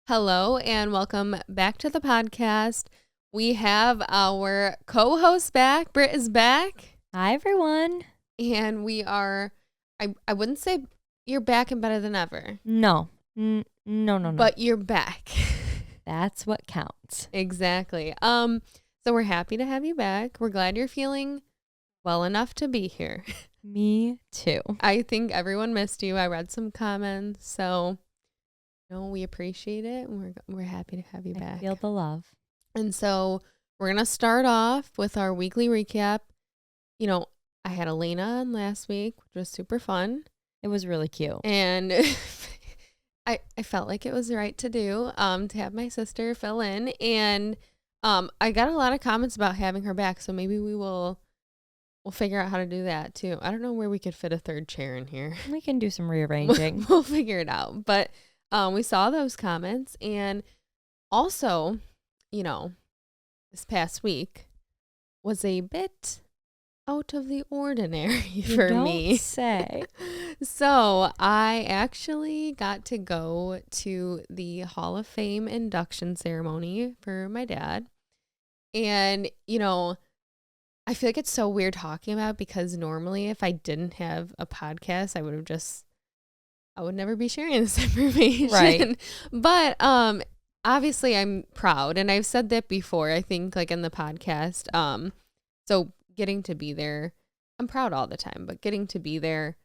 Hello and welcome back to the podcast. We have our co-host back. Britt is back. Hi, everyone. And we are, I wouldn't say you're back and better than ever. No. But you're back. That's what counts. Exactly. So we're happy to have you back. We're glad you're feeling well enough to be here. Me too. I think everyone missed you. I read some comments, so we appreciate it. We're happy to have you back. I feel the love. And so we're going to start off with our weekly recap. I had Elena on last week, which was super fun. It was really cute. And I felt like it was right to do, to have my sister fill in. And I got a lot of comments about having her back, so maybe we'll figure out how to do that too. I don't know where we could fit a third chair in here. We can do some rearranging. We'll figure it out. But we saw those comments, and also, this past week was a bit out of the ordinary for me. Don't say. So I actually got to go to the Hall of Fame induction ceremony for my dad. And, I feel like it's so weird talking about, because normally if I didn't have a podcast, I would never be sharing this information. Right. But obviously I'm proud, and I've said that before, I think, like in the podcast. So getting to be there, I'm proud all the time, but getting to be there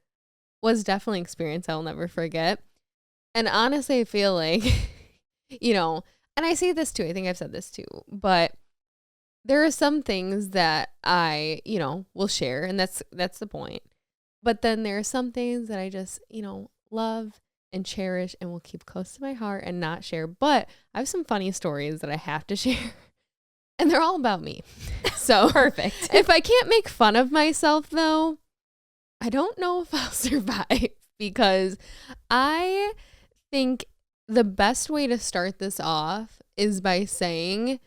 was definitely an experience I'll never forget. And honestly, I feel like, and I say this too, I think I've said this too, but there are some things that I, will share, and that's the point. But then there are some things that I just, love and cherish and will keep close to my heart and not share. But I have some funny stories that I have to share, and they're all about me. So Perfect. If I can't make fun of myself, though, I don't know if I'll survive, because I think the best way to start this off is by saying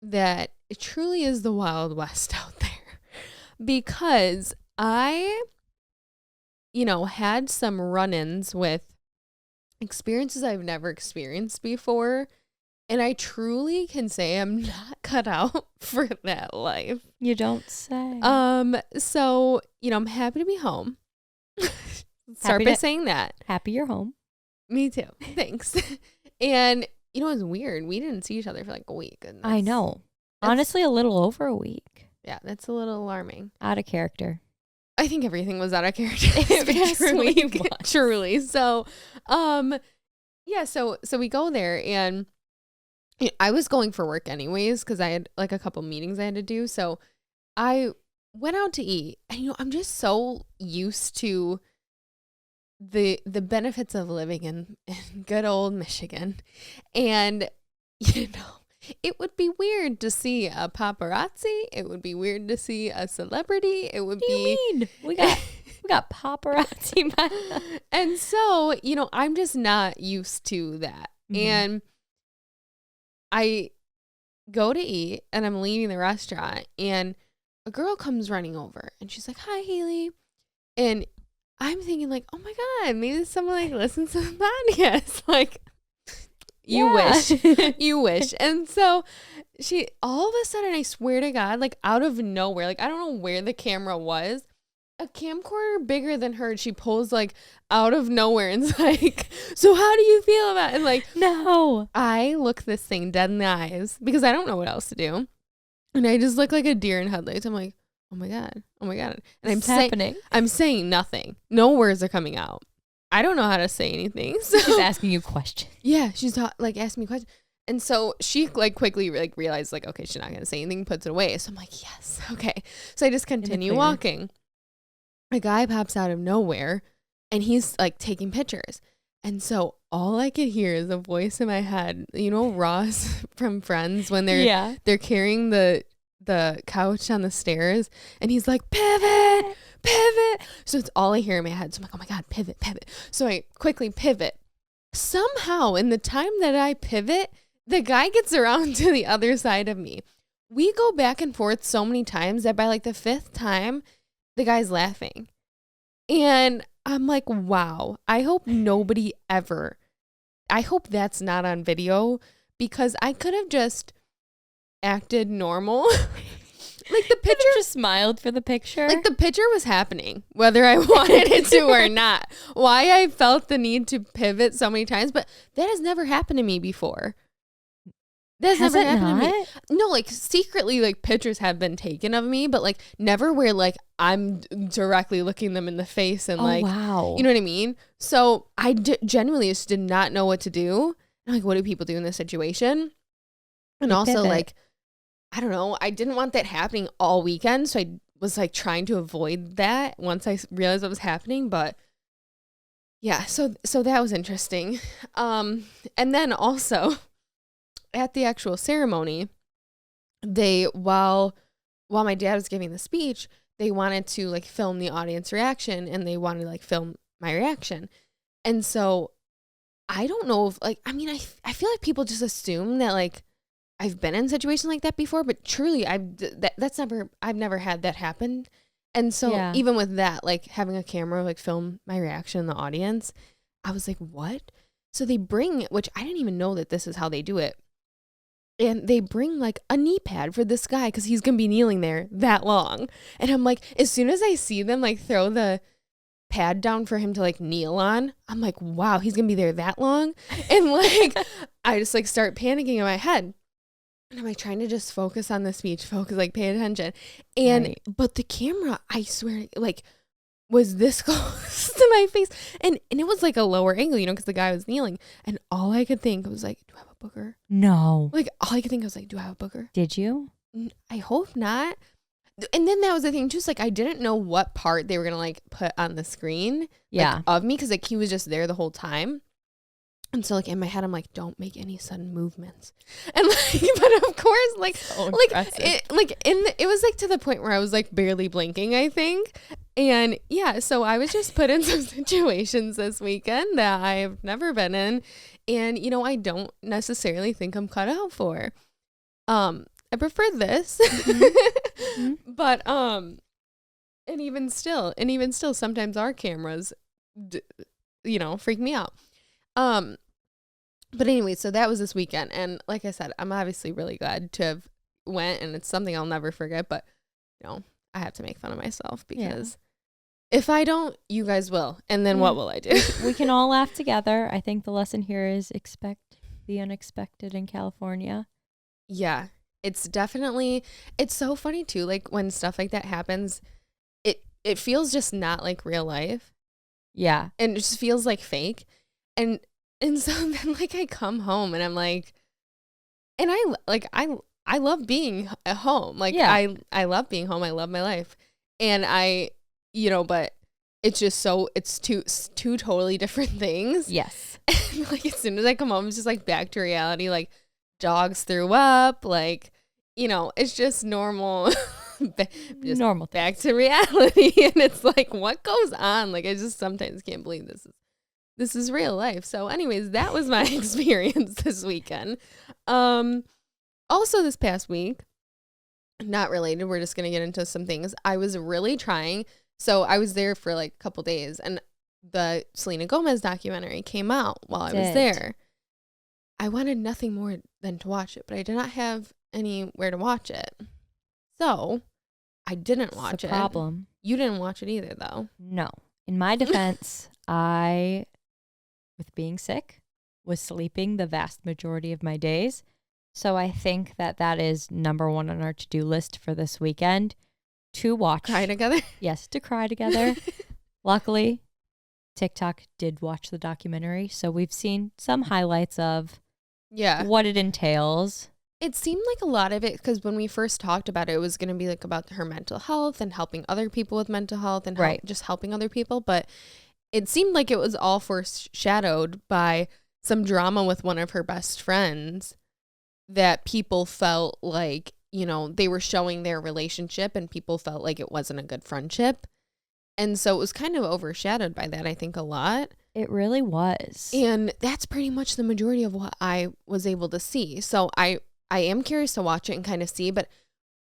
that it truly is the Wild West out there, because I had some run-ins with experiences I've never experienced before. And I truly can say I'm not cut out for that life. You don't say. So, I'm happy to be home. Start by saying that. Happy you're home. Me too. Thanks. And, it's weird. We didn't see each other for like a week. And I know. Honestly, a little over a week. Yeah, that's a little alarming. Out of character. I think everything was out of character this week. Truly. So, yeah, so we go there, and I was going for work anyways, because I had like a couple meetings I had to do. So I went out to eat, and I'm just so used to the benefits of living in good old Michigan. And it would be weird to see a paparazzi. It would be weird to see a celebrity. It would What do you mean? We got paparazzi. And so, I'm just not used to that. Mm-hmm. And I go to eat, and I'm leaving the restaurant, and a girl comes running over, and she's like, "Hi, Haley." And I'm thinking like, oh my God, maybe someone like listens to the podcast. Like, you wish. And so she, all of a sudden, I swear to God, like out of nowhere, like I don't know where the camera was, a camcorder bigger than her, she pulls like out of nowhere and is like, "So how do you feel about it?" And like, no. I look this thing dead in the eyes, because I don't know what else to do. And I just look like a deer in headlights. I'm like, oh my God. And I'm saying nothing. No words are coming out. I don't know how to say anything. So she's asking you questions. Yeah, she's like asking me questions. And so she like quickly like realized like, okay, she's not going to say anything, puts it away. So I'm like, yes, okay. So I just continue walking. A guy pops out of nowhere, and he's like taking pictures. And so all I could hear is a voice in my head. Ross from Friends, when they're carrying the couch on the stairs, and he's like, "Pivot, pivot." So it's all I hear in my head. So I'm like, oh my God, pivot, pivot. So I quickly pivot. Somehow in the time that I pivot, the guy gets around to the other side of me. We go back and forth so many times that by like the fifth time, the guy's laughing. And I'm like, wow, I hope nobody ever I hope that's not on video because I could have just acted normal. Like the picture just smiled for the picture. Like the picture was happening, whether I wanted it to or not. Why I felt the need to pivot so many times, but that has never happened to me before. That's Has never it happened to not? me. No, like secretly, like pictures have been taken of me, but like never where like I'm directly looking them in the face and like, wow. you know what I mean? So I genuinely just did not know what to do. And like, what do people do in this situation? And You also pivot. like, I don't know. I didn't want that happening all weekend. So I was like trying to avoid that once I realized what was happening. But yeah, so that was interesting. And then also at the actual ceremony, they, while my dad was giving the speech, they wanted to like film the audience reaction and they wanted to like film my reaction. And so I don't know if like, I mean, I feel like people just assume that like, I've been in situations like that before, but truly I've never had that happen. And so even with that, like having a camera, like film my reaction in the audience, I was like, what? So they bring, which I didn't even know that this is how they do it. And they bring like a knee pad for this guy because he's going to be kneeling there that long. And I'm like, as soon as I see them like throw the pad down for him to like kneel on, I'm like, wow, he's going to be there that long. And like, I just like start panicking in my head. And I'm like trying to just focus on the speech, like pay attention. And, but the camera, I swear, like was this close to my face. And it was like a lower angle, you know, because the guy was kneeling. And all I could think was like, do I have a booger? No. Like all I could think was like, do I have a booger? Did you? I hope not. And then that was the thing too, like I didn't know what part they were going to like put on the screen of me. Cause like he was just there the whole time. And so like in my head, I'm like, don't make any sudden movements. And like, but of course, like, so it was like to the point where I was like barely blinking, I think. And yeah, so I was just put in some situations this weekend that I've never been in. And, you know, I don't necessarily think I'm cut out for. I prefer this, but, and even still, sometimes our cameras, you know, freak me out. But anyway, so that was this weekend. And like I said, I'm obviously really glad to have went, and it's something I'll never forget, but you know, I have to make fun of myself because if I don't, you guys will. And then what will I do? We can all laugh together. I think the lesson here is expect the unexpected in California. Yeah, it's definitely, it's so funny too. Like when stuff like that happens, it feels just not like real life. Yeah. And it just feels like fake. And so then like I come home and I'm like, and I love being at home. Like I love being home. I love my life. And I, you know, but it's just so, it's two totally different things. Yes. And like as soon as I come home, it's just like back to reality. Like dogs threw up, like, you know, it's just normal. Just normal back to reality. And it's like, what goes on? Like I just sometimes can't believe this is real life. So anyways, that was my experience this weekend. Also this past week, not related, we're just going to get into some things. I was really trying. So I was there for like a couple days and the Selena Gomez documentary came out while I was there. I wanted nothing more than to watch it, but I did not have anywhere to watch it. So I didn't watch it. Problem. You didn't watch it either though. No. In my defense, I, with being sick, was sleeping the vast majority of my days. So I think that is number one on our to-do list for this weekend, to watch. Cry together? Yes, to cry together. Luckily, TikTok did watch the documentary, so we've seen some highlights of what it entails. It seemed like a lot of it, because when we first talked about it, it was going to be like about her mental health and helping other people with mental health and just helping other people. But it seemed like it was all foreshadowed by some drama with one of her best friends that people felt like, you know, they were showing their relationship and people felt like it wasn't a good friendship. And so it was kind of overshadowed by that, I think, a lot. It really was. And that's pretty much the majority of what I was able to see. So I am curious to watch it and kind of see, but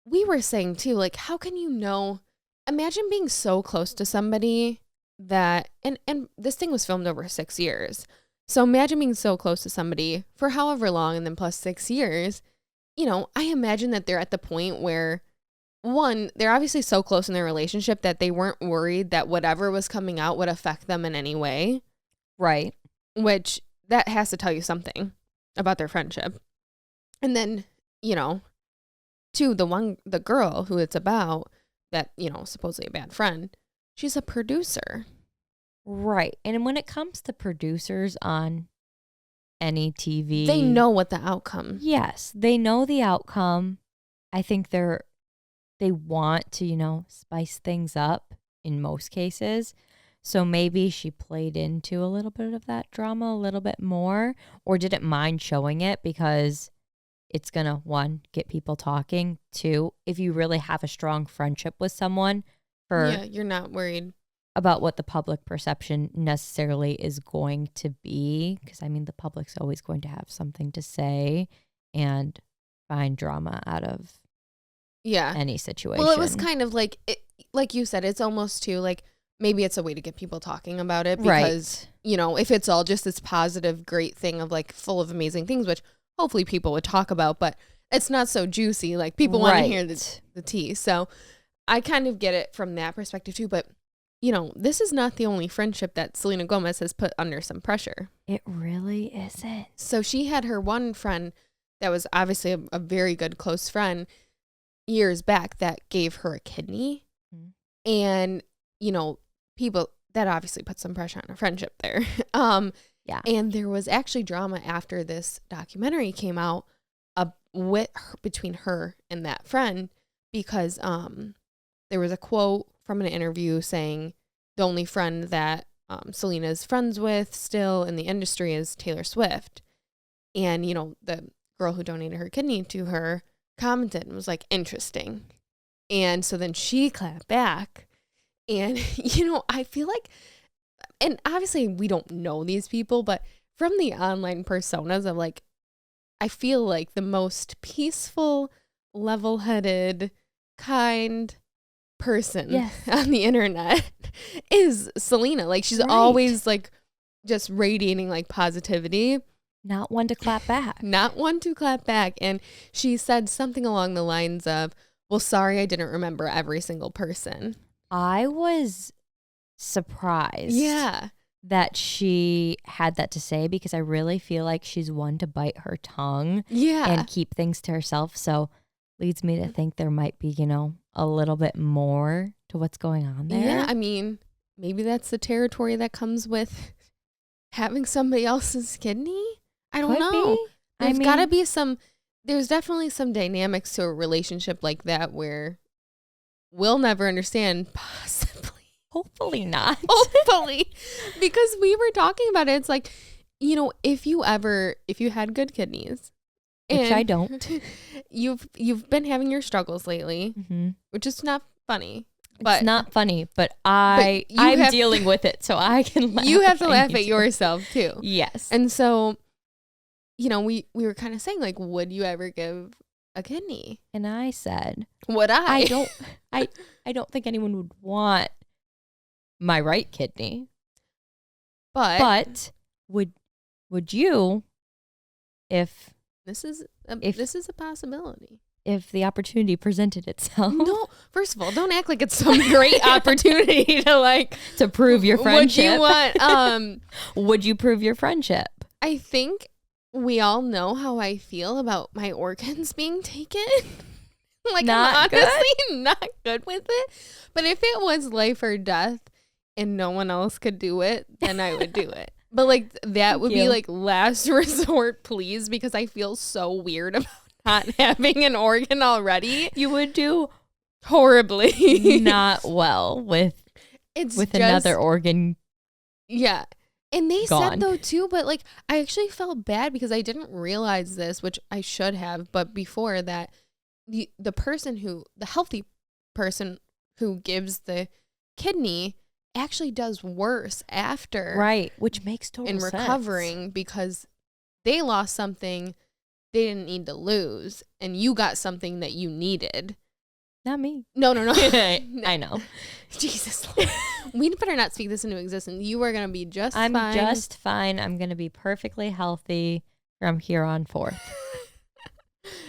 we were saying too, like, how can you know, imagine being so close to somebody that, and this thing was filmed over 6 years. So imagine being so close to somebody for however long and then plus 6 years. You know, I imagine that they're at the point where, one, they're obviously so close in their relationship that they weren't worried that whatever was coming out would affect them in any way. Right. Which that has to tell you something about their friendship. And then, you know, two, the girl who it's about that, you know, supposedly a bad friend, she's a producer. Right. And when it comes to producers on any TV, they know what the outcome. Yes, they know the outcome. I think they want to, you know, spice things up in most cases. So maybe she played into a little bit of that drama a little bit more, or didn't mind showing it because it's going to, one, get people talking. Two, if you really have a strong friendship with someone, you're not worried about what the public perception necessarily is going to be. Because, I mean, the public's always going to have something to say and find drama out of any situation. Well, it was kind of like, like you said, it's almost too like, maybe it's a way to get people talking about it because, you know, if it's all just this positive, great thing of like full of amazing things, which hopefully people would talk about, but it's not so juicy. Like people want to hear the tea. So I kind of get it from that perspective too. But, you know, this is not the only friendship that Selena Gomez has put under some pressure. It really isn't. So she had her one friend that was obviously a very good close friend years back that gave her a kidney. Mm-hmm. And, you know, people that obviously put some pressure on a friendship there. Yeah. And there was actually drama after this documentary came out between her and that friend because there was a quote from an interview saying the only friend that Selena's friends with still in the industry is Taylor Swift. And, you know, the girl who donated her kidney to her commented and was like, interesting. And so then she clapped back. And, you know, I feel like, and obviously we don't know these people, but from the online personas of like, I feel like the most peaceful, level-headed, kind person on the internet is Selena. Like she's always like just radiating like positivity. Not one to clap back. Not one to clap back. And she said something along the lines of, well, sorry, I didn't remember every single person. I was surprised that she had that to say because I really feel like she's one to bite her tongue and keep things to herself. So leads me to think there might be, you know, a little bit more to what's going on there. Yeah, I mean, maybe that's the territory that comes with having somebody else's kidney. I don't know. There's got to be there's definitely some dynamics to a relationship like that where we'll never understand, possibly. Hopefully not. Hopefully. Because we were talking about it. It's like, you know, if you had good kidneys. Which I don't. You've been having your struggles lately, which is not funny. But it's not funny, but I'm dealing with it, so I can laugh. You have to laugh at yourself, too. Yes. And so, you know, we were kind of saying, like, would you ever give a kidney? And I said, would I? I don't think anyone would want my right kidney. But would you if this is a possibility. If the opportunity presented itself. No, first of all, don't act like it's some great opportunity to prove your friendship. Would you want would you prove your friendship? I think we all know how I feel about my organs being taken. Like, I'm honestly not good with it. But if it was life or death and no one else could do it, then I would do it. But like that would be like last resort, please, because I feel so weird about not having an organ already. You would do horribly not well with another organ. Yeah. And they gone. said though too, but like I actually felt bad because I didn't realize this, which I should have, but before that the healthy person who gives the kidney actually does worse after. Right, which makes total sense. In recovering because they lost something they didn't need to lose and you got something that you needed. Not me. No. I know. Jesus. We better not speak this into existence. You are going to be just fine. I'm just fine. I'm going to be perfectly healthy from here on forth.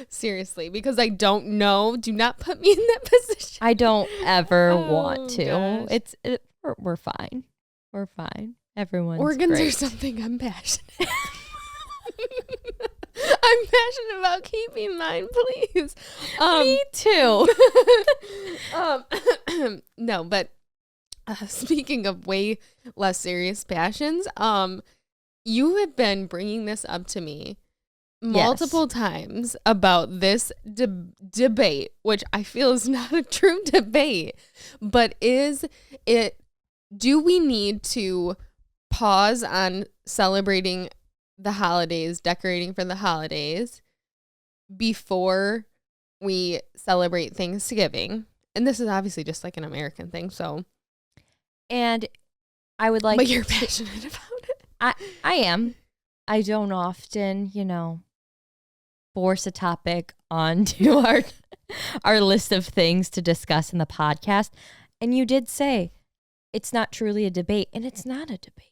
Seriously, because I don't know. Do not put me in that position. I don't ever want to. Gosh. We're fine. We're fine. Everyone's Organs great. are something I'm passionate. I'm passionate about keeping mine, please. Me too. No, but speaking of way less serious passions, you have been bringing this up to me multiple times about this debate, which I feel is not a true debate, but do we need to pause on celebrating the holidays, decorating for the holidays before we celebrate Thanksgiving? And this is obviously just like an American thing, so. And I would like. But you're passionate about it. I am. I don't often, force a topic onto our list of things to discuss in the podcast. And you did say it's not truly a debate, and it's not a debate.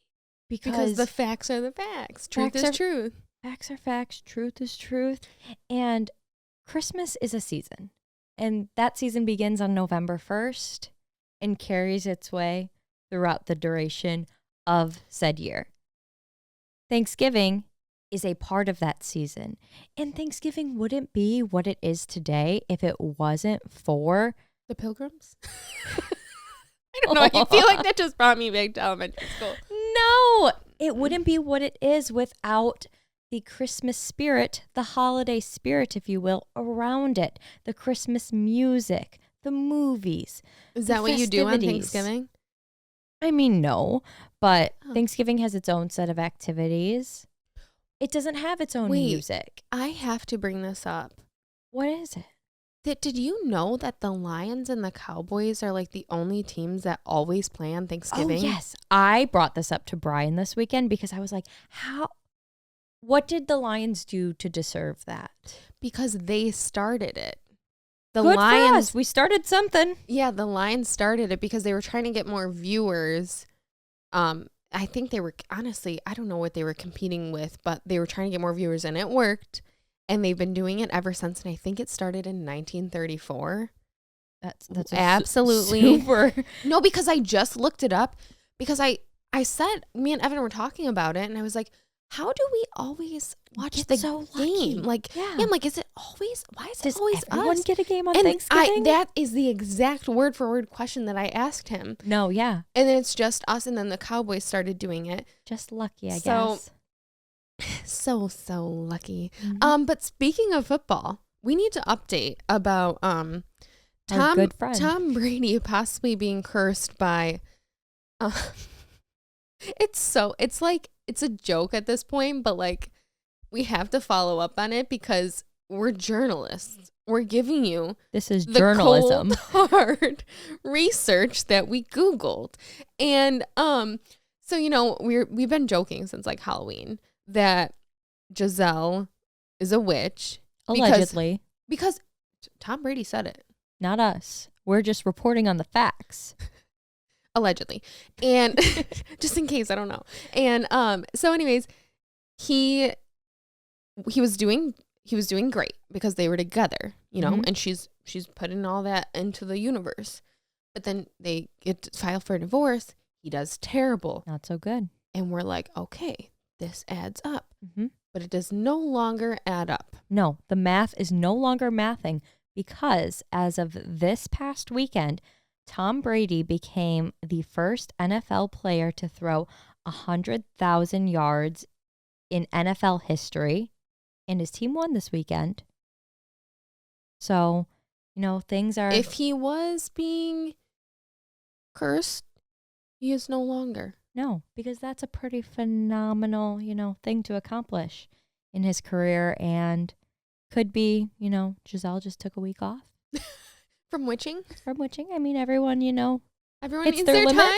Because the facts are the facts. Truth is truth. Facts are facts. Truth is truth. And Christmas is a season. And that season begins on November 1st and carries its way throughout the duration of said year. Thanksgiving is a part of that season. And Thanksgiving wouldn't be what it is today if it wasn't for the Pilgrims. I don't know. I feel like that just brought me back to elementary school. No, it wouldn't be what it is without the Christmas spirit, the holiday spirit, if you will, around it. The Christmas music, the movies. Is that what you do on Thanksgiving? I mean, no, but Thanksgiving has its own set of activities. It doesn't have its own music. I have to bring this up. What is it? Did you know that the Lions and the Cowboys are like the only teams that always play on Thanksgiving? Oh, yes. I brought this up to Brian this weekend because I was like, what did the Lions do to deserve that? Because they started it. The Lions, for us. We started something. Yeah, the Lions started it because they were trying to get more viewers. I think they were, honestly, I don't know what they were competing with, but they were trying to get more viewers and it worked. And they've been doing it ever since. And I think it started in 1934. That's absolutely super. No, because I just looked it up because I said, me and Evan were talking about it and I was like, how do we always watch the game? Like, yeah, I'm like, is it always, why is it always everyone us? Get a game on Thanksgiving? That is the exact word for word question that I asked him. No, yeah. And then it's just us and then the Cowboys started doing it. Just lucky, I guess. So lucky. Mm-hmm. But speaking of football, we need to update about our good friend Tom Brady possibly being cursed by it's like it's a joke at this point, but like we have to follow up on it because we're journalists. We're giving you this is journalism, cold, hard research that we Googled. And so we've been joking since like Halloween that Giselle is a witch. Allegedly. Because Tom Brady said it. Not us. We're just reporting on the facts. Allegedly. And just in case, I don't know. And so anyways, he was doing great because they were together, Mm-hmm. and she's putting all that into the universe. But then they get to file for a divorce. He does terrible. Not so good. And we're like, okay, this adds up. Mm-hmm. But it does no longer add up. No, the math is no longer mathing because as of this past weekend, Tom Brady became the first NFL player to throw 100,000 yards in NFL history, and his team won this weekend. So, things are... If he was being cursed, he is no longer. No, because that's a pretty phenomenal, thing to accomplish in his career, and could be, Giselle just took a week off. From witching? From witching. I mean, everyone, everyone needs their time.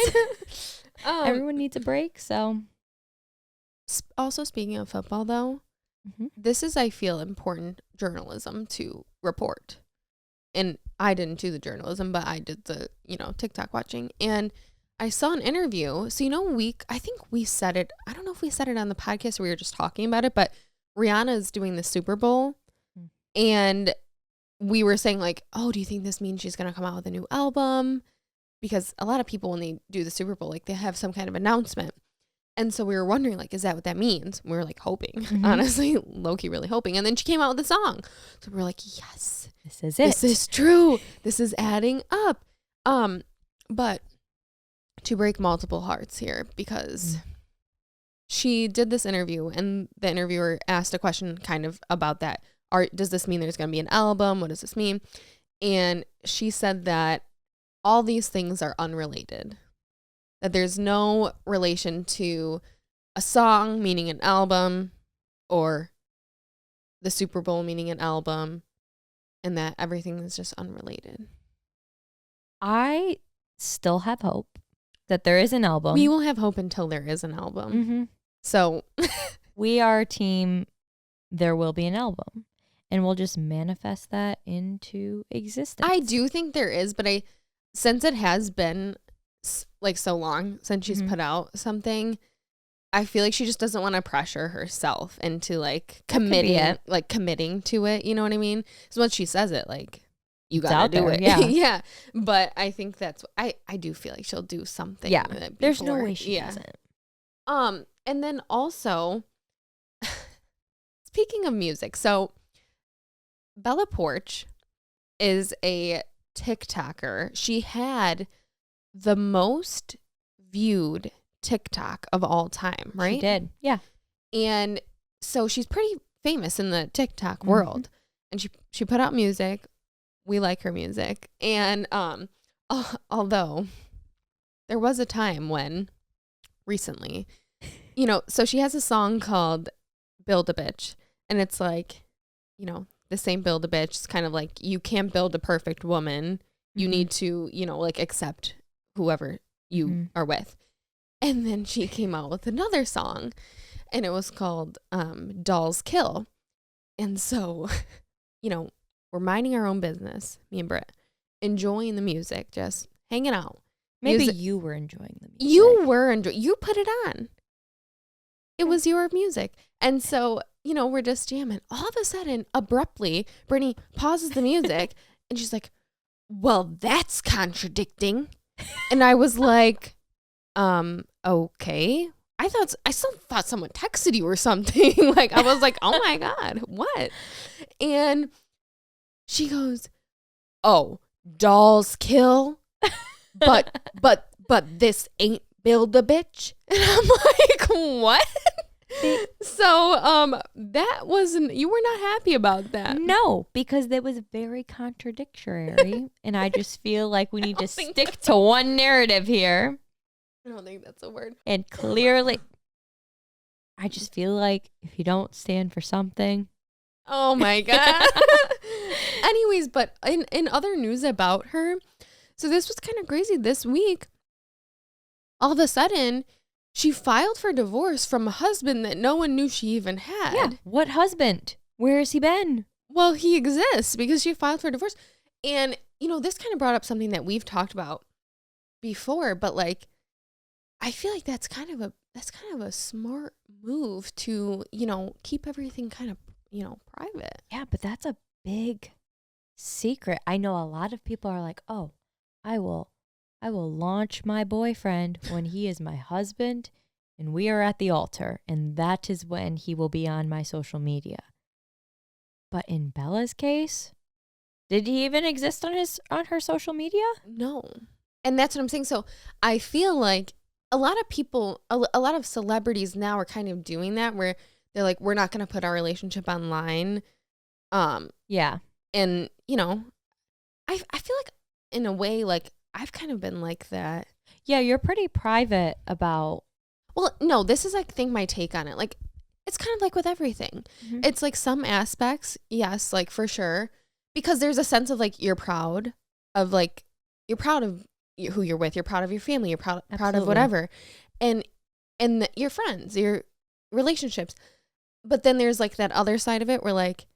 Everyone needs a break, so. Also, speaking of football, though, mm-hmm. this is, I feel, important journalism to report. And I didn't do the journalism, but I did the, TikTok watching. And I saw an interview. So, I think we said it. I don't know if we said it on the podcast or we were just talking about it, but Rihanna is doing the Super Bowl. And we were saying like, oh, do you think this means she's going to come out with a new album? Because a lot of people, when they do the Super Bowl, like they have some kind of announcement. And so we were wondering, like, is that what that means? We were like hoping, honestly, low-key really hoping. And then she came out with a song. So we were like, yes, this is it. This is true. This is adding up. But to break multiple hearts here, because she did this interview and the interviewer asked a question kind of about that. Does this mean there's going to be an album? What does this mean? And she said that all these things are unrelated. That there's no relation to a song meaning an album or the Super Bowl meaning an album, and that everything is just unrelated. I still have hope that there is an album. We will have hope until there is an album. Mm-hmm. So we are team, there will be an album, and we'll just manifest that into existence. I do think there is, but since it has been like so long since she's put out something, I feel like she just doesn't want to pressure herself into like committing to it. You know what I mean? So once she says it, like you gotta do it. Yeah. Yeah. But I think I do feel like she'll do something. Yeah. There's no way she doesn't. And then also, speaking of music, so Bella Poarch is a TikToker. She had the most viewed TikTok of all time, right? She did, yeah. And so she's pretty famous in the TikTok world. And she put out music. We like her music. And although there was a time when recently, so she has a song called Build a Bitch. And it's like, the same build a bitch. It's kind of like you can't build a perfect woman. You need to, like accept whoever you are with. And then she came out with another song and it was called Dolls Kill. And so, we're minding our own business, me and Britt, enjoying the music, just hanging out. Maybe you were enjoying the music. You put it on. It was your music. And so, we're just jamming. All of a sudden, abruptly, Brittany pauses the music and she's like, well, that's contradicting. And I was like, okay. I still thought someone texted you or something. Like, I was like, oh my God, what? And she goes, oh, dolls kill, but this ain't Build a Bitch. And I'm like, what? So, that wasn't, you were not happy about that. No, because it was very contradictory. And I just feel like we need to stick to one narrative here. I don't think that's a word. And clearly, I just feel like if you don't stand for something. Oh my God. Anyways, but in other news about her, so this was kind of crazy this week. All of a sudden, she filed for divorce from a husband that no one knew she even had. Yeah. What husband? Where has he been? Well, he exists because she filed for divorce. And, this kind of brought up something that we've talked about before, but like, I feel like that's kind of a smart move to, keep everything kind of, private. Yeah, but that's a big secret. I know a lot of people are like, oh, I will launch my boyfriend when he is my husband and we are at the altar, and that is when he will be on my social media. But in Bella's case, did he even exist on her social media? No. And that's what I'm saying. So I feel like a lot of people, a lot of celebrities now are kind of doing that where they're like, we're not going to put our relationship online. Yeah. And, I feel like in a way, like I've kind of been like that. Yeah, you're pretty private about. Well, no, this is like my take on it. Like, it's kind of like with everything. Mm-hmm. It's like some aspects, yes, like for sure. Because there's a sense of like, you're proud of who you're with. You're proud of your family. You're proud of whatever. And your friends, your relationships. But then there's like that other side of it where like,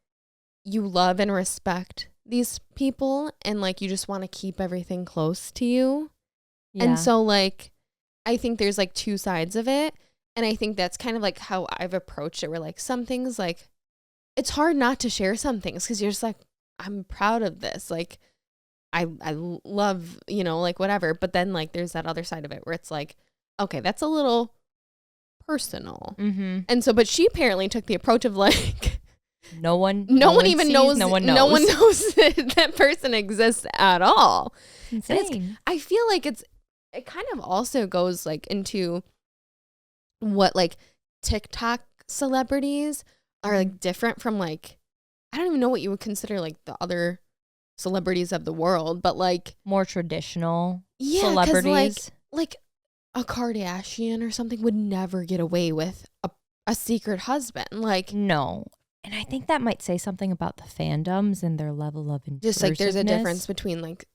you love and respect these people and like you just want to keep everything close to you. Yeah. And so like I think there's like two sides of it. And I think that's kind of like how I've approached it, where like some things, like it's hard not to share some things because you're just like, I'm proud of this. Like I love, like whatever. But then like there's that other side of it where it's like, okay, that's a little personal. Mm-hmm. And so, but she apparently took the approach of like, no one even sees, knows. No one knows that person exists at all. Insane. I feel like it kind of also goes like into what like TikTok celebrities are like different from like, I don't even know what you would consider like the other celebrities of the world, but like more traditional celebrities. Like a Kardashian or something would never get away with a secret husband. Like no. And I think that might say something about the fandoms and their level of intrusiveness. Just like there's a difference between like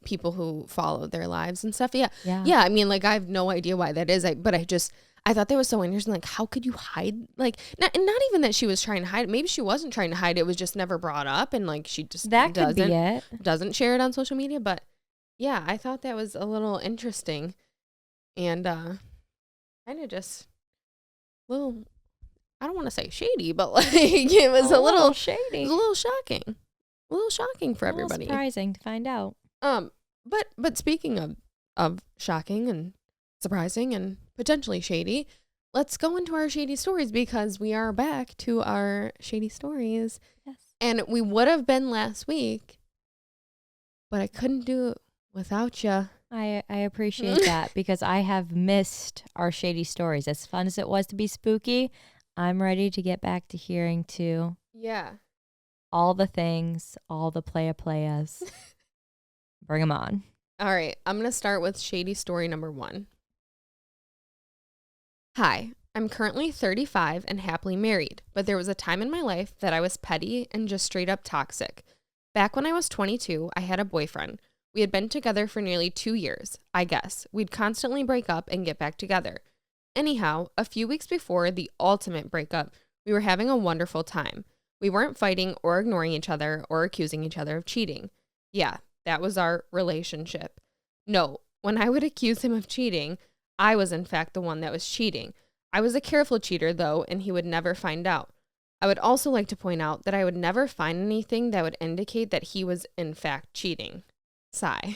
people who follow their lives and stuff. Yeah. I mean, like I have no idea why that is. I thought that was so interesting. Like, how could you hide? Like, not even that she was trying to hide it. Maybe she wasn't trying to hide it. It was just never brought up, and like she just doesn't share it on social media. But yeah, I thought that was a little interesting, and kind of just little. I don't want to say shady, but like it was a little shady. It was a little shocking for everybody. Surprising to find out. But speaking of shocking and surprising and potentially shady, let's go into our shady stories, because we are back to our shady stories. Yes. And we would have been last week, but I couldn't do it without you. I appreciate that, because I have missed our shady stories. As fun as it was to be spooky, I'm ready to get back to hearing too. Yeah. All the things, all the playas. Bring them on. All right. I'm going to start with shady story number 1. Hi, I'm currently 35 and happily married, but there was a time in my life that I was petty and just straight up toxic. Back when I was 22, I had a boyfriend. We had been together for nearly 2 years, I guess. We'd constantly break up and get back together. Anyhow, a few weeks before the ultimate breakup, we were having a wonderful time. We weren't fighting or ignoring each other or accusing each other of cheating. Yeah, that was our relationship. No, when I would accuse him of cheating, I was in fact the one that was cheating. I was a careful cheater though, and he would never find out. I would also like to point out that I would never find anything that would indicate that he was in fact cheating. Sigh.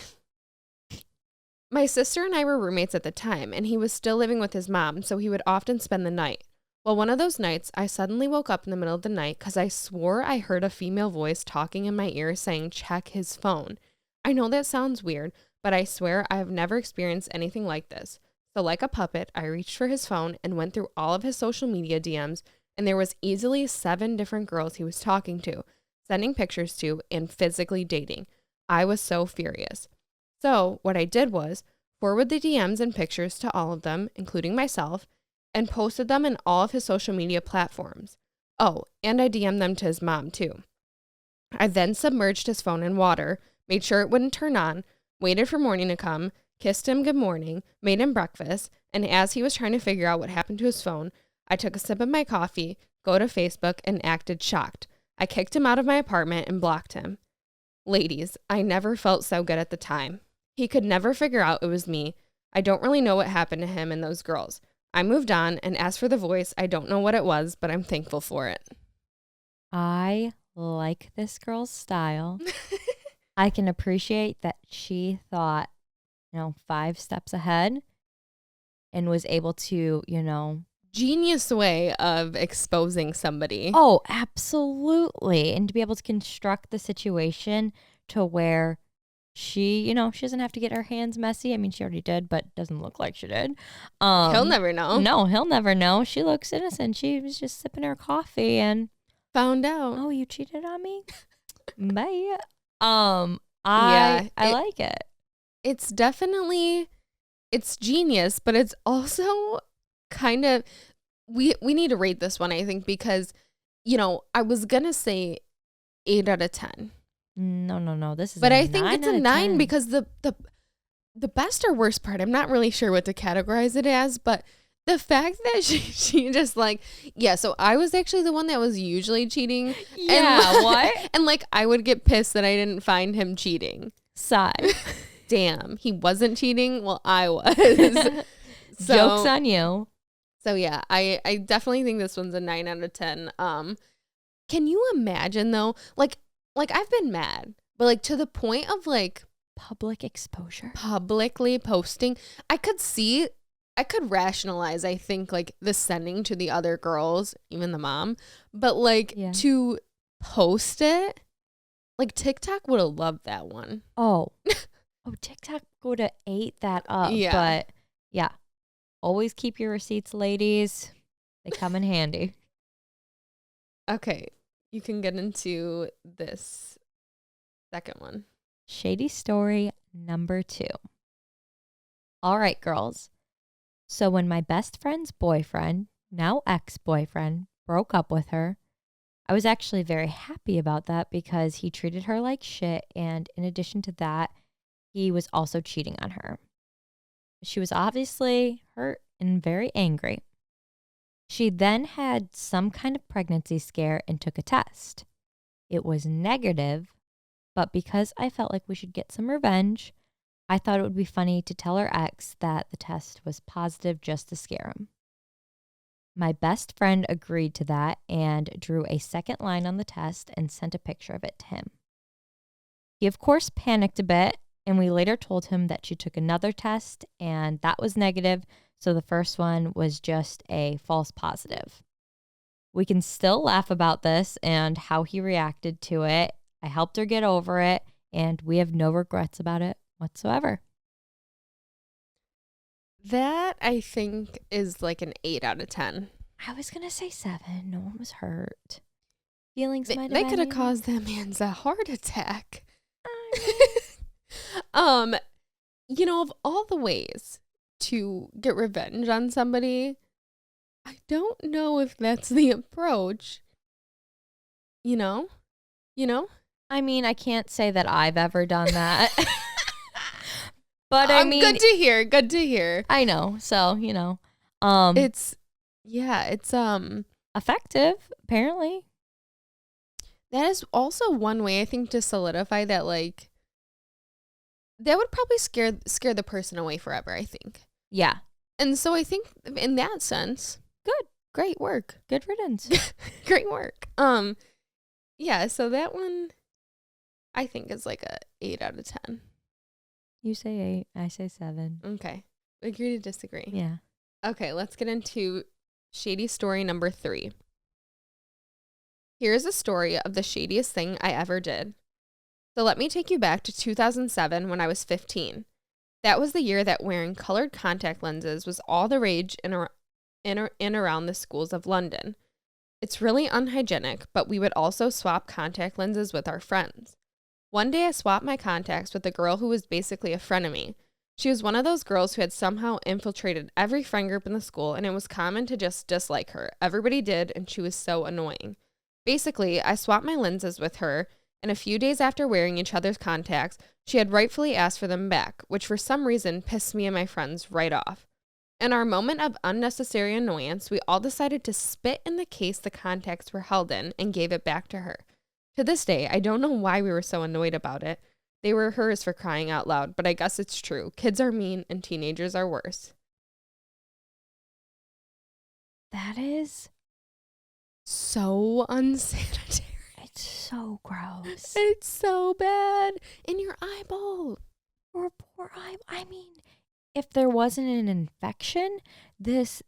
My sister and I were roommates at the time, and he was still living with his mom, so he would often spend the night. Well, one of those nights, I suddenly woke up in the middle of the night because I swore I heard a female voice talking in my ear saying, check his phone. I know that sounds weird, but I swear I have never experienced anything like this. So like a puppet, I reached for his phone and went through all of his social media DMs, and there was easily 7 different girls he was talking to, sending pictures to, and physically dating. I was so furious. So what I did was forward the DMs and pictures to all of them, including myself, and posted them in all of his social media platforms. Oh, and I DM'd them to his mom too. I then submerged his phone in water, made sure it wouldn't turn on, waited for morning to come, kissed him good morning, made him breakfast, and as he was trying to figure out what happened to his phone, I took a sip of my coffee, go to Facebook, and acted shocked. I kicked him out of my apartment and blocked him. Ladies, I never felt so good at the time. He could never figure out it was me. I don't really know what happened to him and those girls. I moved on, and as for the voice, I don't know what it was, but I'm thankful for it. I like this girl's style. I can appreciate that she thought, 5 steps ahead and was able to, Genius way of exposing somebody. Oh, absolutely. And to be able to construct the situation to where she, she doesn't have to get her hands messy. I mean, she already did, but doesn't look like she did. He'll never know. No, he'll never know. She looks innocent. She was just sipping her coffee and found out. Oh, you cheated on me? Bye. I like it. It's definitely, it's genius, but it's also kind of, we need to rate this one, I think, because, I was going to say 8 out of 10. No. This is but I think it's a 9 because the best or worst part, I'm not really sure what to categorize it as, but The fact that she just like, yeah, so I was actually the one that was usually cheating. Yeah, and, what? And like I would get pissed that I didn't find him cheating. Sigh. Damn, he wasn't cheating. Well, I was. Joke's on you. So yeah, I definitely think this one's a 9 out of 10. Can you imagine though? Like I've been mad, but like to the point of like Public exposure. Publicly posting, I could rationalize, I think, like the sending to the other girls, even the mom, but like to post it, like TikTok would have loved that one. Oh, TikTok would have ate that up. Yeah. But yeah, always keep your receipts, ladies. They come in handy. Okay, you can get into this second one. Shady story number 2. All right, girls. So when my best friend's boyfriend, now ex-boyfriend, broke up with her, I was actually very happy about that because he treated her like shit. And in addition to that, he was also cheating on her. She was obviously hurt and very angry. She then had some kind of pregnancy scare and took a test. It was negative, but because I felt like we should get some revenge, I thought it would be funny to tell her ex that the test was positive just to scare him. My best friend agreed to that and drew a second line on the test and sent a picture of it to him. He, of course, panicked a bit, and we later told him that she took another test and that was negative, so the first one was just a false positive. We can still laugh about this and how he reacted to it. I helped her get over it, and we have no regrets about it whatsoever. That, I think, is like an 8 out of 10. I was going to say 7. No one was hurt. Feelings might have They been. could have caused that man's a heart attack. You know, of all the ways to get revenge on somebody, I don't know if that's the approach. You know? I mean, I can't say that I've ever done that. But I mean, good to hear. I know. So, It's effective, apparently. That is also one way, I think, to solidify that, like, that would probably scare the person away forever, I think. Yeah. And so I think in that sense, great work. Good riddance. Great work. Yeah, so that one I think is like a 8 out of 10. You say 8, I say 7. Okay. Agree to disagree. Yeah. Okay, let's get into shady story number 3. Here's a story of the shadiest thing I ever did. So let me take you back to 2007 when I was 15. That was the year that wearing colored contact lenses was all the rage in around the schools of London. It's really unhygienic, but we would also swap contact lenses with our friends. One day I swapped my contacts with a girl who was basically a frenemy. She was one of those girls who had somehow infiltrated every friend group in the school, and it was common to just dislike her. Everybody did, and she was so annoying. Basically, I swapped my lenses with her, and a few days after wearing each other's contacts, she had rightfully asked for them back, which for some reason pissed me and my friends right off. In our moment of unnecessary annoyance, we all decided to spit in the case the contacts were held in and gave it back to her. To this day, I don't know why we were so annoyed about it. They were hers for crying out loud, but I guess it's true. Kids are mean and teenagers are worse. That is so unsanitary. It's so gross. It's so bad. In your eyeball. Or poor eye. I mean, if there wasn't an infection, this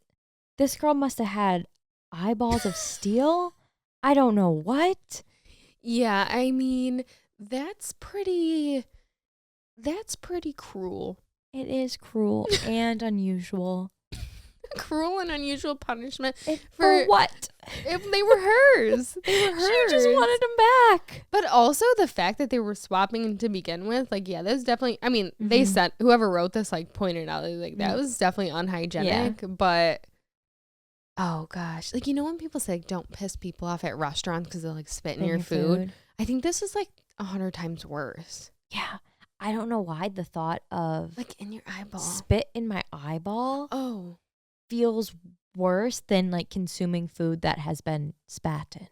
girl must have had eyeballs of steel. I don't know what. Yeah, I mean, that's pretty cruel. It is cruel and unusual. Cruel and unusual punishment. For what? If they were hers. They were hers. She just wanted them back. But also the fact that they were swapping to begin with, like, yeah, that's definitely, I mean, they sent, whoever wrote this, like, pointed out, like, that was definitely unhygienic, but, oh, gosh. Like, you know when people say, like, don't piss people off at restaurants because they'll, like, spit in your food? I think this is, like, 100 times worse. Yeah. I don't know why the thought of, like, in your eyeball. Spit in my eyeball. Oh. feels worse than like consuming food that has been spat in.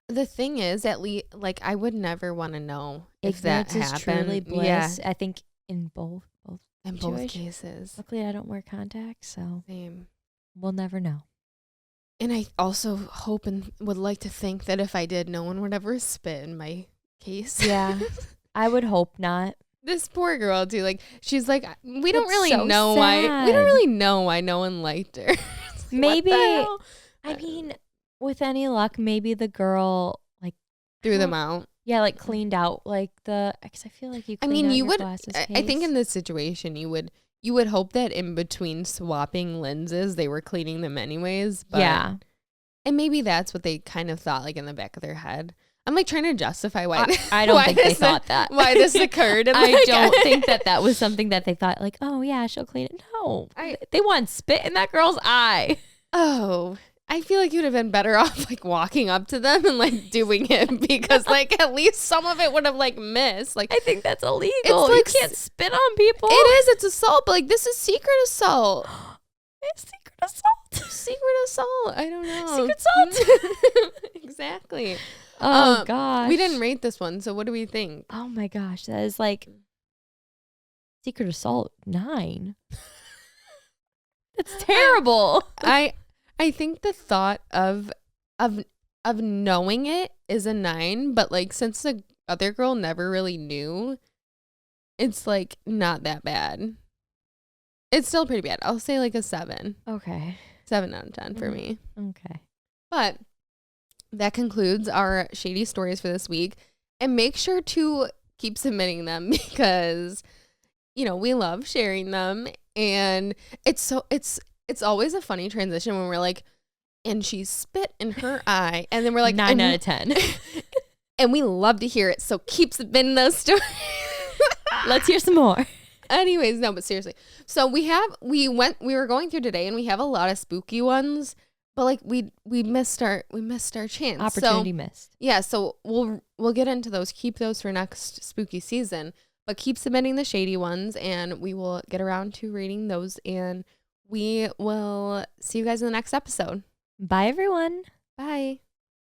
The thing is, at least, like, I would never want to know if that Ignorance is truly happened. bliss. I think in both In both situations. cases. Luckily, I don't wear contacts, so Same. we'll never know. And I also hope and would like to think that if I did, no one would ever spit in my case. Yeah, I would hope not. This poor girl too. Like, she's like, we don't That's really so know why. We sad. don't really know why no one liked her. It's like, Maybe, what the hell? I mean, with any luck, maybe the girl like Threw them out. Yeah, like cleaned out like because I feel like you. I Clean mean, out you your would. glasses I think case. in this situation, you would hope that in between swapping lenses, they were cleaning them anyways. But, yeah, and maybe that's what they kind of thought, like in the back of their head. I'm like trying to justify why. I don't why think they this- thought that. Why this occurred. And I like, don't think that was something that they thought like, oh yeah, she'll clean it. No, they want spit in that girl's eye. Oh, I feel like you'd have been better off like walking up to them and like doing it because like at least some of it would have like missed. Like, I think that's illegal. It's You like can't spit on people. it is. It's assault, but like this is secret assault. It's secret assault. Secret assault. I don't know. Secret assault. Exactly. Oh gosh. We didn't rate this one, so what do we think? Oh my gosh, that is like secret assault 9. That's terrible. I think the thought of knowing it is a 9, but like since the other girl never really knew, it's like not that bad. It's still pretty bad. I'll say like a 7. Okay. 7 out of 10 for me. Okay. But that concludes our shady stories for this week. And make sure to keep submitting them because, you know, we love sharing them. And it's always a funny transition when we're like, and she spit in her eye. And then we're like 9 out of 10. And we love to hear it. So keep submitting those stories. Let's hear some more. Anyways, no, but seriously. So we were going through today and we have a lot of spooky ones, but like we missed our chance. Opportunity missed. Yeah, so we'll get into those. Keep those for next spooky season, but keep submitting the shady ones and we will get around to reading those and we will see you guys in the next episode. Bye everyone. Bye.